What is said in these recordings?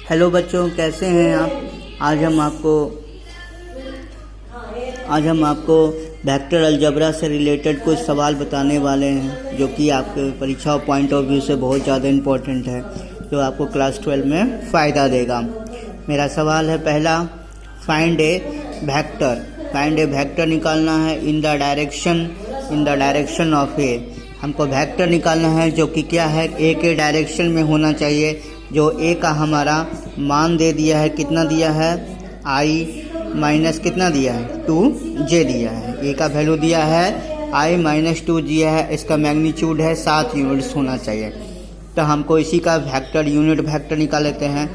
Hello बच्चों, कैसे हैं आप। आज हम आपको वेक्टर अलजेब्रा से रिलेटेड कुछ सवाल बताने वाले हैं जो कि आपके परीक्षा पॉइंट ऑफ व्यू से बहुत ज़्यादा इम्पोर्टेंट है, जो आपको क्लास 12 में फ़ायदा देगा। मेरा सवाल है पहला, फाइंड ए वेक्टर निकालना है इन द डायरेक्शन ऑफ ए। हमको वेक्टर निकालना है जो कि क्या है, ए के डायरेक्शन में होना चाहिए। जो ए का हमारा मान दे दिया है, कितना दिया है, आई माइनस कितना दिया है, 2j दिया है। ए का वैल्यू दिया है आई माइनस 2 दिया है, इसका मैग्नीट्यूड है 7 यूनिट्स होना चाहिए। तो हमको इसी का यूनिट वेक्टर निकाल लेते हैं।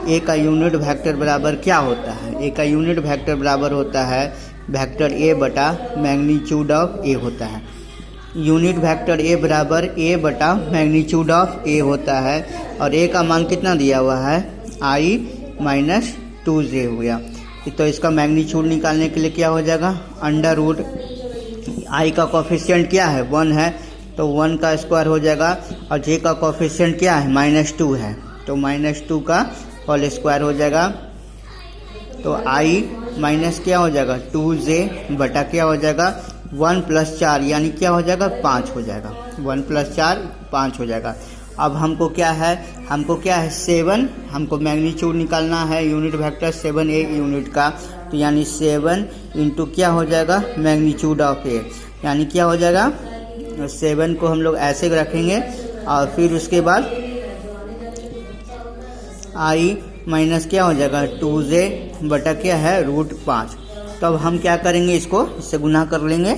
ए का यूनिट वेक्टर बराबर क्या होता है, ए का यूनिट वेक्टर बराबर होता है वेक्टर ए बटा मैग्नीट्यूड ऑफ ए होता है। यूनिट वेक्टर ए बराबर ए बटा मैग्नीट्यूड ऑफ ए होता है, और ए का मान कितना दिया हुआ है, आई माइनस 2j हो गया। तो इसका मैग्नीट्यूड निकालने के लिए क्या हो जाएगा, अंडर रूट आई का कोफिशिएंट क्या है, 1 है, तो 1 का स्क्वायर हो जाएगा, और जे का कोफिशिएंट क्या है, -2 है, तो -2 का होल स्क्वायर हो जाएगा। तो आई माइनस क्या हो जाएगा, 2j बटा क्या हो जाएगा, 1 + 4 यानी क्या हो जाएगा, 5 हो जाएगा। 1 + 4 5 हो जाएगा। अब हमको क्या है 7, हमको मैग्नीट्यूड निकालना है यूनिट वेक्टर 7a यूनिट का। तो यानी 7 इंटू क्या हो जाएगा, मैग्नीट्यूड ऑफ ए, यानी क्या हो जाएगा, 7 को हम लोग ऐसे रखेंगे, और फिर उसके बाद आई माइनस क्या हो जाएगा, 2j बटा क्या है, √5। तो अब हम क्या करेंगे, इससे गुना कर लेंगे,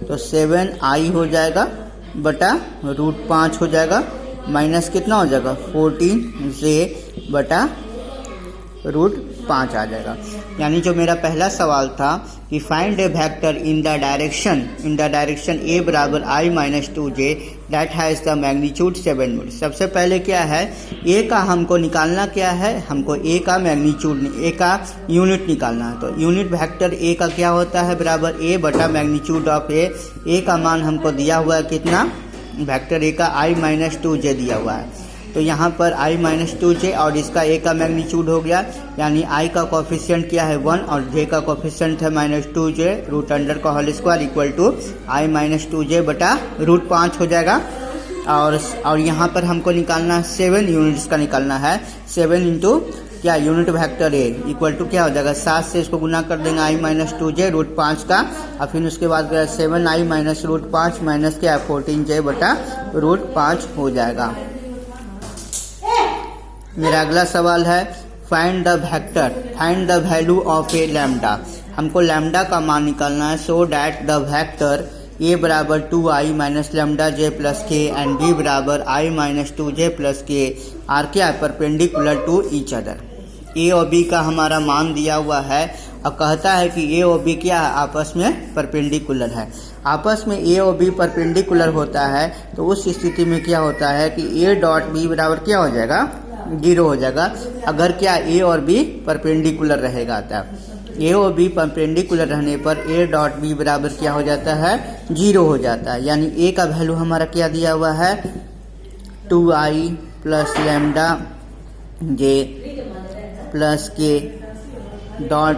तो 7i हो जाएगा बटा √5 हो जाएगा, माइनस कितना हो जाएगा, 14j बटा √5 आ जाएगा। यानी जो मेरा पहला सवाल था कि find a vector in the direction a बराबर i minus 2j that has the magnitude 7 unit. सबसे पहले क्या है, ए का हमको निकालना क्या है, हमको ए का यूनिट निकालना है। तो यूनिट वेक्टर ए का क्या होता है, बराबर ए बटा मैग्नीट्यूड ऑफ ए। ए का मान हमको दिया हुआ है कितना, वेक्टर ए का आई माइनस 2j दिया हुआ है, तो यहाँ पर आई माइनस 2j और इसका ए का मैग्नीट्यूड हो गया। यानी आई का कोफिशिएंट क्या है, 1, और जे का कोफिशिएंट है -2j, रूट अंडर का whole square equal to i minus 2j बटा √5 हो जाएगा। और यहाँ पर हमको निकालना है 7 यूनिट्स का निकालना है। 7 इंटू क्या, unit vector A equal to क्या हो जाएगा, 7 से इसको गुना कर देंगे आई माइनस 2j √5 का, और फिर उसके बाद 7i माइनस √5 माइनस क्या, 14j बटा √5 हो जाएगा। मेरा अगला सवाल है, find the value of A lambda. हमको लैम्डा का मान निकालना है, so that the vector A बराबर 2i minus lambda j plus के एंड बी बराबर i माइनस 2j प्लस के आर क्या है, परपेंडिकुलर टू ईच अदर। ए और बी का हमारा मान दिया हुआ है, और कहता है कि ए और बी क्या है, आपस में परपेंडिकुलर है। आपस में ए और बी परपेंडिकुलर होता है, तो उस स्थिति में क्या होता है कि ए डॉट बी बराबर क्या हो जाएगा, 0 हो जाएगा। अगर क्या ए और बी परपेंडिकुलर रहेगा, तब ए और बी परपेंडिकुलर रहने पर ए डॉट बी बराबर क्या हो जाता है, 0 हो जाता है। यानी ए का वैल्यू हमारा क्या दिया हुआ है, 2i plus lambda j plus के डॉट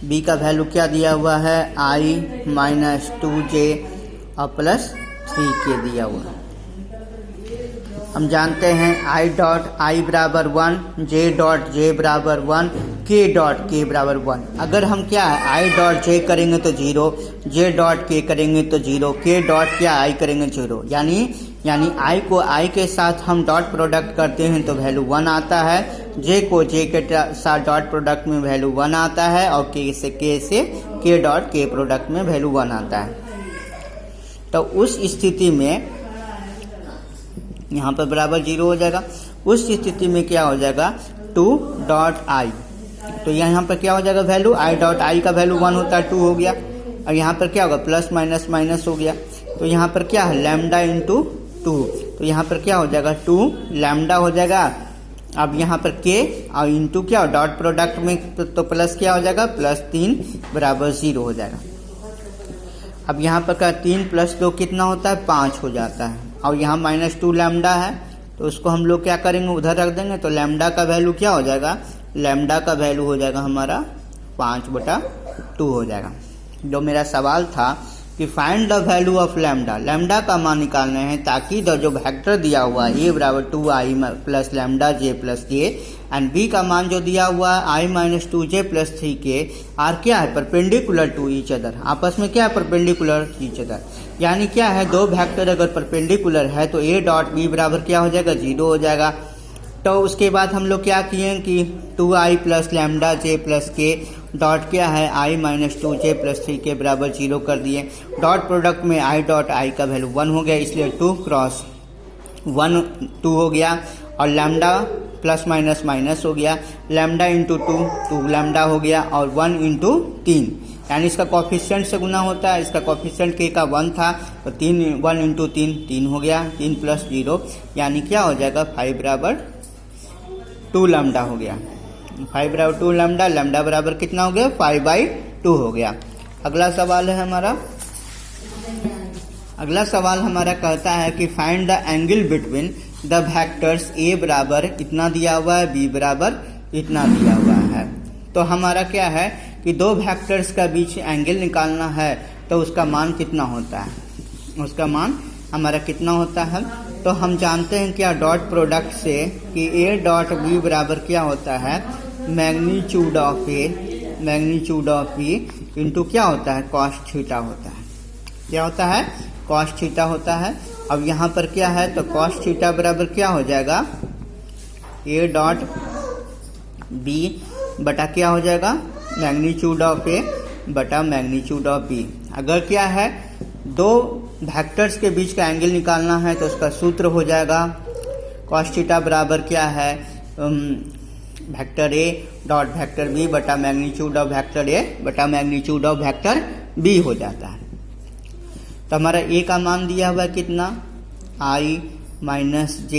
बी का वैल्यू क्या दिया हुआ है, i माइनस 2j और प्लस 3k दिया हुआ है। हम जानते हैं i डॉट i बराबर 1, j डॉट j बराबर 1, k डॉट k बराबर 1। अगर हम क्या है i डॉट j करेंगे तो 0, j डॉट k करेंगे तो 0, k डॉट क्या i करेंगे 0। यानी i को i के साथ हम डॉट प्रोडक्ट करते हैं तो वैल्यू 1 आता है, j को j के साथ डॉट प्रोडक्ट में वैल्यू 1 आता है, और k से k डॉट k प्रोडक्ट में वैल्यू 1 आता है। तो उस स्थिति में यहाँ पर बराबर 0 हो जाएगा। उस स्थिति में क्या हो जाएगा, 2 डॉट आई, तो यहाँ पर क्या हो जाएगा वैल्यू, आई डॉट आई का वैल्यू 1 होता है, 2 हो गया, और यहाँ पर क्या होगा, प्लस माइनस माइनस हो गया। तो यहाँ पर क्या है, लैम्डा इंटू 2, तो यहाँ पर क्या हो जाएगा, 2 लैम्डा हो जाएगा। अब यहाँ पर के और इंटू क्या डॉट प्रोडक्ट में तो प्लस क्या हो जाएगा, +3 बराबर 0 हो जाएगा। अब यहाँ पर का 3 + 2 कितना होता है, 5 हो जाता है। और यहाँ -2 लैम्डा है, तो उसको हम लोग क्या करेंगे, उधर रख देंगे। तो लैम्डा का वैल्यू क्या हो जाएगा, लैम्डा का वैल्यू हो जाएगा हमारा 5/2 हो जाएगा। जो मेरा सवाल था कि find the value of lambda, lambda का मान निकालना है ताकि जो वेक्टर दिया हुआ है a बराबर 2i plus lambda j plus के एंड b का मान जो दिया हुआ है i minus 2j plus 3k are क्या है, परपेंडिकुलर टू ईच अदर, आपस में क्या है, परपेंडिकुलर ईच अदर। यानी क्या है, दो वेक्टर अगर परपेंडिकुलर है तो a डॉट b बराबर क्या हो जाएगा, 0 हो जाएगा। तो उसके बाद हम लोग क्या किए कि 2i plus lambda j plus के डॉट क्या है i minus 2j plus 3k बराबर 0 कर दिए। डॉट प्रोडक्ट में i डॉट i का वैल्यू 1 हो गया, इसलिए 2 क्रॉस 1 2 हो गया। और लैम्डा प्लस माइनस माइनस हो गया, लैम्डा इंटू 2 लैम्डा हो गया, और 1 इंटू 3 यानी इसका कॉफिशिएंट से गुना होता है। इसका कॉफिशिएंट k का 1 था तो 1 इंटू 3 हो गया, 3 प्लस 0 यानी क्या हो जाएगा 5 बराबर 2 लैम्डा हो गया। 5 बराबर 2 लैम्डा, लैम्डा बराबर कितना हो गया, 5/2 हो गया। अगला सवाल है हमारा, अगला सवाल हमारा कहता है कि find the angle between the vectors a बराबर इतना दिया हुआ है, b बराबर इतना दिया हुआ है। तो हमारा क्या है कि दो वेक्टर्स का बीच एंगल निकालना है, तो उसका मान कितना होता है, उसका मान हमारा कितना होता है। तो हम जानते हैं क्या डॉट प्रोडक्ट से कि a डॉट b बराबर क्या होता है, मैग्नीट्यूड ऑफ b इंटू क्या होता है, कॉस थीटा होता है। क्या होता है, कॉस थीटा होता है। अब यहाँ पर क्या है, तो कॉस थीटा बराबर क्या हो जाएगा, a डॉट b बटा क्या हो जाएगा, मैग्नीट्यूड ऑफ a बटा मैग्नीट्यूड ऑफ b। अगर क्या है दो वेक्टर्स के बीच का एंगल निकालना है तो उसका सूत्र हो जाएगा कॉस थीटा बराबर क्या है, vector a dot vector b बटा मैग्नीट्यूड ऑफ वेक्टर a बटा मैग्नीट्यूड ऑफ वेक्टर b हो जाता है। तो हमारा a का मान दिया हुआ है कितना, i माइनस j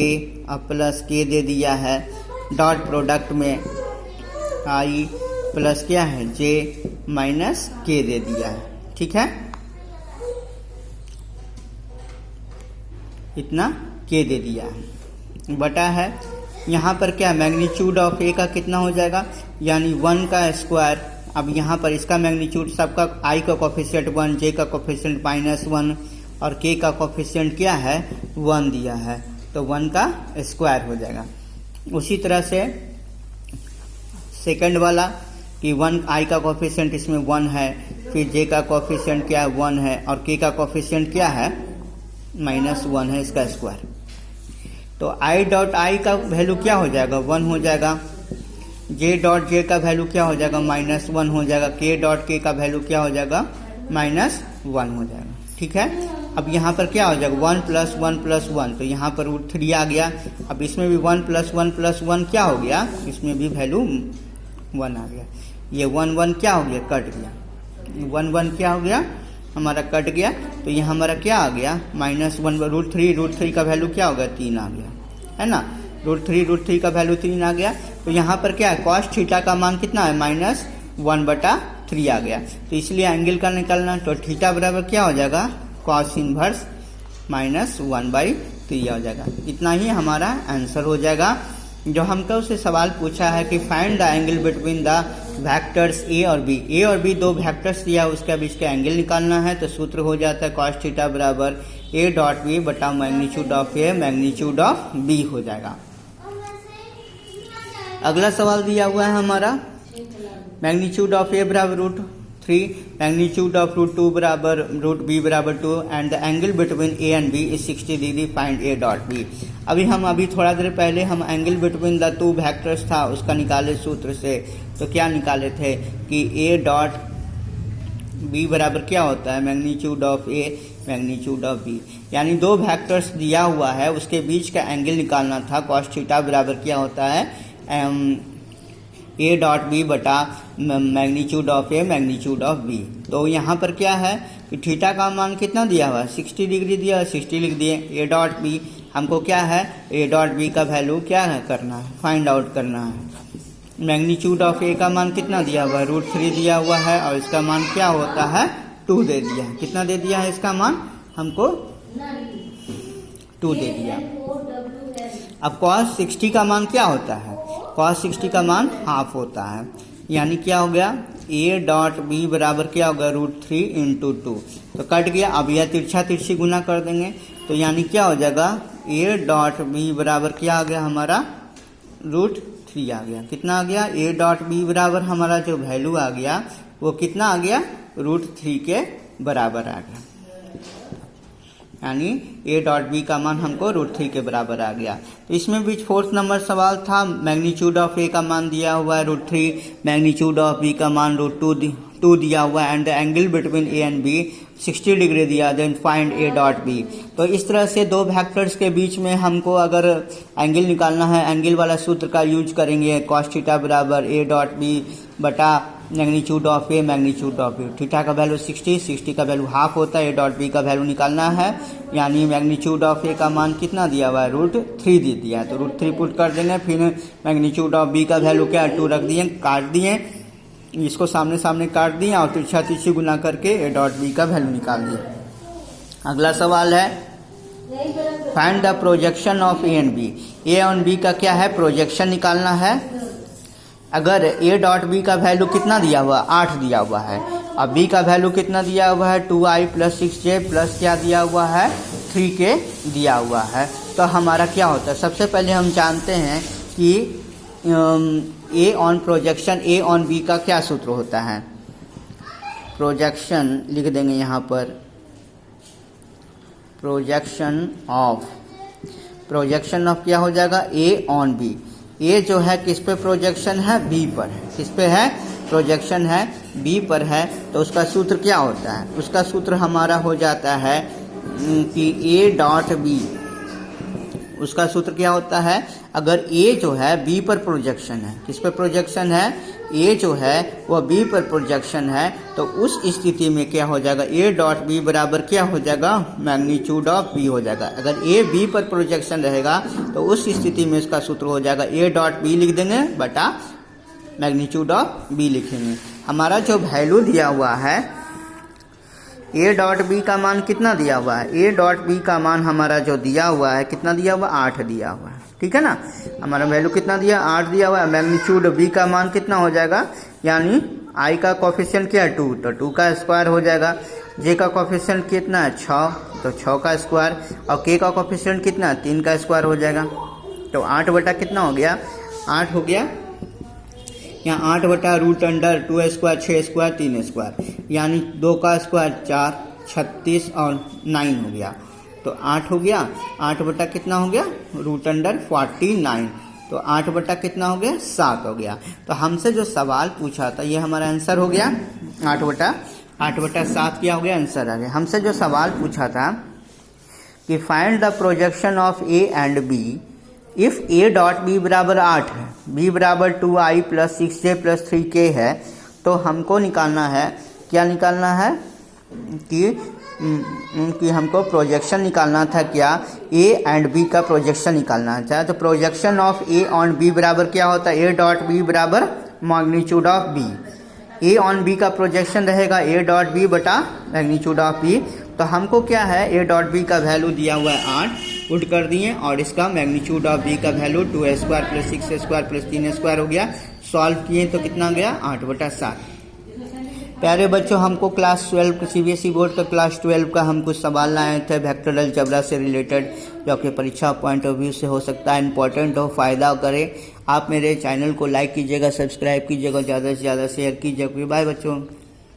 और प्लस k दे दिया है। डॉट प्रोडक्ट में i प्लस क्या है, j माइनस k दे दिया है। ठीक है, इतना k दे दिया है, बटा है यहाँ पर क्या मैग्नीट्यूड ऑफ a का कितना हो जाएगा, यानी 1 का स्क्वायर। अब यहाँ पर इसका मैग्नीट्यूड सबका i का कोफिशिएंट 1, j का कोफिशिएंट -1 और k का कोफिशिएंट क्या है 1 दिया है, तो 1 का स्क्वायर हो जाएगा। उसी तरह से सेकंड वाला कि 1 i का कोफिशिएंट इसमें 1 है, फिर j का कोफिशिएंट क्या है 1 है, और k का कोफिशिएंट क्या है -1 है, इसका स्क्वायर। तो i डॉट i का वैल्यू क्या हो जाएगा 1 हो जाएगा, j डॉट j का वैल्यू क्या हो जाएगा -1 हो जाएगा, k डॉट k का वैल्यू क्या हो जाएगा -1 हो जाएगा। ठीक है, अब यहाँ पर क्या हो जाएगा 1 प्लस 1 प्लस 1, तो यहाँ पर √3 आ गया। अब इसमें भी 1 प्लस 1 प्लस 1 क्या हो गया, इसमें भी वैल्यू 1 आ गया। ये 1 क्या हो गया, कट गया, 1 क्या हो गया हमारा कट गया। तो ये हमारा क्या आ गया -1 √3 का वैल्यू क्या हो गया 3 आ गया, है ना। √3 का वैल्यू 3 आ गया। तो यहाँ पर क्या है कॉस थीटा का मान कितना है -1/3 आ गया। तो इसलिए एंगल का निकालना, तो थीटा बराबर क्या हो जाएगा कॉस इनवर्स -1/3 हो जाएगा। इतना ही हमारा आंसर हो जाएगा। जो हमको उसे सवाल पूछा है कि find the angle between the vectors a और b, a और b दो वेक्टर्स दिया उसके बीच का एंगल निकालना है, तो सूत्र हो जाता है कॉस थीटा बराबर a डॉट b बटा magnitude of a magnitude of b हो जाएगा। अगला सवाल दिया हुआ है हमारा मैग्नीट्यूड ऑफ a बराबर √3, मैग्नीट्यूड ऑफ √2 बराबर √b बराबर 2 and the angle between a and b is 60 degree, find a dot b। अभी थोड़ा देर पहले हम angle between the two vectors था उसका निकाले सूत्र से। तो क्या निकाले थे कि a डॉट b बराबर क्या होता है magnitude of a magnitude of b, यानी दो वेक्टर्स दिया हुआ है उसके बीच का एंगल निकालना था। कॉस थीटा बराबर क्या होता है a डॉट b बटा magnitude of a magnitude of b। तो यहाँ पर क्या है कि थीटा का मान कितना दिया हुआ है 60 डिग्री दिया है, 60 लिख दिए। a डॉट b हमको क्या है a डॉट b का वैल्यू क्या है करना है, फाइंड आउट करना है। मैग्नीट्यूड ऑफ a का मान कितना दिया हुआ है √3 दिया हुआ है, और इसका मान क्या होता है 2 दे दिया है। कितना दे दिया है इसका मान हमको 2 दे दिया। अब cos 60 का मान क्या होता है? cos 60 का मान हाफ होता है, यानी क्या हो गया a डॉट b बराबर क्या होगा √3 इंटू 2। तो कट गया। अब यह तिरछा तिरछी गुना कर देंगे तो यानी क्या हो जाएगा a डॉट b बराबर क्या आ गया हमारा √3 आ गया। कितना आ गया? a डॉट b बराबर हमारा जो वैल्यू आ गया वो कितना आ गया √3 के बराबर आ गया, यानी a डॉट बी का मान हमको √3 के बराबर आ गया। तो इसमें भी 4th नंबर सवाल था, मैग्नीट्यूड ऑफ a का मान दिया हुआ है √3, मैग्नीट्यूड ऑफ b का मान √2 दिया हुआ है, and angle between a and b 60 degree दिया, then find a dot b। तो इस तरह से दो वेक्टर्स के बीच में हमको अगर एंगल निकालना है, एंगल वाला सूत्र का यूज करेंगे, cos थीटा बराबर a डॉट b बटा magnitude of a magnitude of b। Theta का वैल्यू 60 का वैल्यू हाफ होता है, a डॉट b का वैल्यू निकालना है, यानी मैग्नीट्यूड ऑफ a का मान कितना दिया हुआ है √3 दे दिया है। तो √3 पुट कर देंगे, फिर मैग्नीट्यूड ऑफ b का वैल्यू क्या 2 रख दिए, काट दिए, इसको सामने सामने काट दिए और तिरछा तिरछी गुना करके a डॉट b का वैल्यू निकाल दिए। अगला सवाल है find the projection of a and b। a और b का क्या है प्रोजेक्शन निकालना है। अगर a डॉट b का वैल्यू कितना दिया हुआ 8 दिया हुआ है और b का वैल्यू कितना दिया हुआ है 2i प्लस 6j प्लस क्या दिया हुआ है 3k दिया हुआ है, तो हमारा क्या होता है? सबसे पहले हम जानते हैं कि a on projection a on b का क्या सूत्र होता है। प्रोजेक्शन लिख देंगे यहाँ पर, प्रोजेक्शन ऑफ क्या हो जाएगा a ऑन b। a जो है किस पे प्रोजेक्शन है b पर है, किस पे है प्रोजेक्शन है b पर है, तो उसका सूत्र क्या होता है? उसका सूत्र हमारा हो जाता है कि a डॉट b, उसका सूत्र क्या होता है? अगर a जो है b पर प्रोजेक्शन है, किस पर प्रोजेक्शन है a जो है वह b पर प्रोजेक्शन है, तो उस स्थिति में क्या हो जाएगा a डॉट b बराबर क्या हो जाएगा मैग्नीट्यूड ऑफ b हो जाएगा। अगर a b पर प्रोजेक्शन रहेगा तो उस स्थिति में इसका सूत्र हो जाएगा a डॉट b लिख देंगे बटा मैग्नीट्यूड ऑफ b लिखेंगे। हमारा जो वैल्यू दिया हुआ है a डॉट b का मान कितना दिया हुआ है? a डॉट b का मान हमारा जो दिया हुआ है कितना दिया हुआ 8 दिया हुआ है, ठीक है ना। हमारा वैल्यू कितना दिया 8 दिया हुआ है। मैग्नीट्यूड b का मान कितना हो जाएगा, यानी i का कोफिशिएंट क्या है 2, तो 2 का स्क्वायर हो जाएगा। j का कोफिशिएंट कितना है 6, तो 6 का स्क्वायर, और k का कोफिशिएंट कितना है 3 का स्क्वायर हो जाएगा। तो 8 बटा कितना हो गया 8 हो गया, यहाँ 8 बटा √2 स्क्वायर 6 स्क्वायर 3 स्क्वायर, यानी 2 का स्क्वायर 4, 36 और 9 हो गया। तो 8 हो गया, 8 बटा कितना हो गया √49, तो 8 बटा कितना हो गया 7 हो गया। तो हमसे जो सवाल पूछा था ये हमारा आंसर हो गया 8 बटा 7 क्या हो गया आंसर आ गया। हमसे जो सवाल पूछा था कि find the projection of a and b if a dot b बराबर 8 है, b बराबर 2i plus 6j plus 3k है, तो हमको निकालना है, क्या निकालना है कि हमको प्रोजेक्शन निकालना था, क्या a एंड b का प्रोजेक्शन निकालना था। तो projection of a on b बराबर क्या होता है a डॉट b बराबर magnitude of b। a on b का प्रोजेक्शन रहेगा a डॉट b बटा मैग्नीट्यूड ऑफ b। तो हमको क्या है a डॉट b का वैल्यू दिया हुआ है 8 पुट कर दिए, और इसका मैग्नीट्यूड ऑफ b का value 2 square plus 6 square plus 3 square हो गया। सॉल्व किए तो कितना गया 8 बटा 7। प्यारे बच्चों, हमको क्लास 12 सीबीएसई बोर्ड का क्लास 12 का हम कुछ सवाल लाए थे वेक्टर अलजेब्रा से रिलेटेड, जो कि परीक्षा पॉइंट ऑफ व्यू से हो सकता है इंपॉर्टेंट हो, फ़ायदा करे। आप मेरे चैनल को लाइक कीजिएगा, सब्सक्राइब कीजिएगा, ज़्यादा से ज़्यादा शेयर कीजिएगा। बाय बच्चों।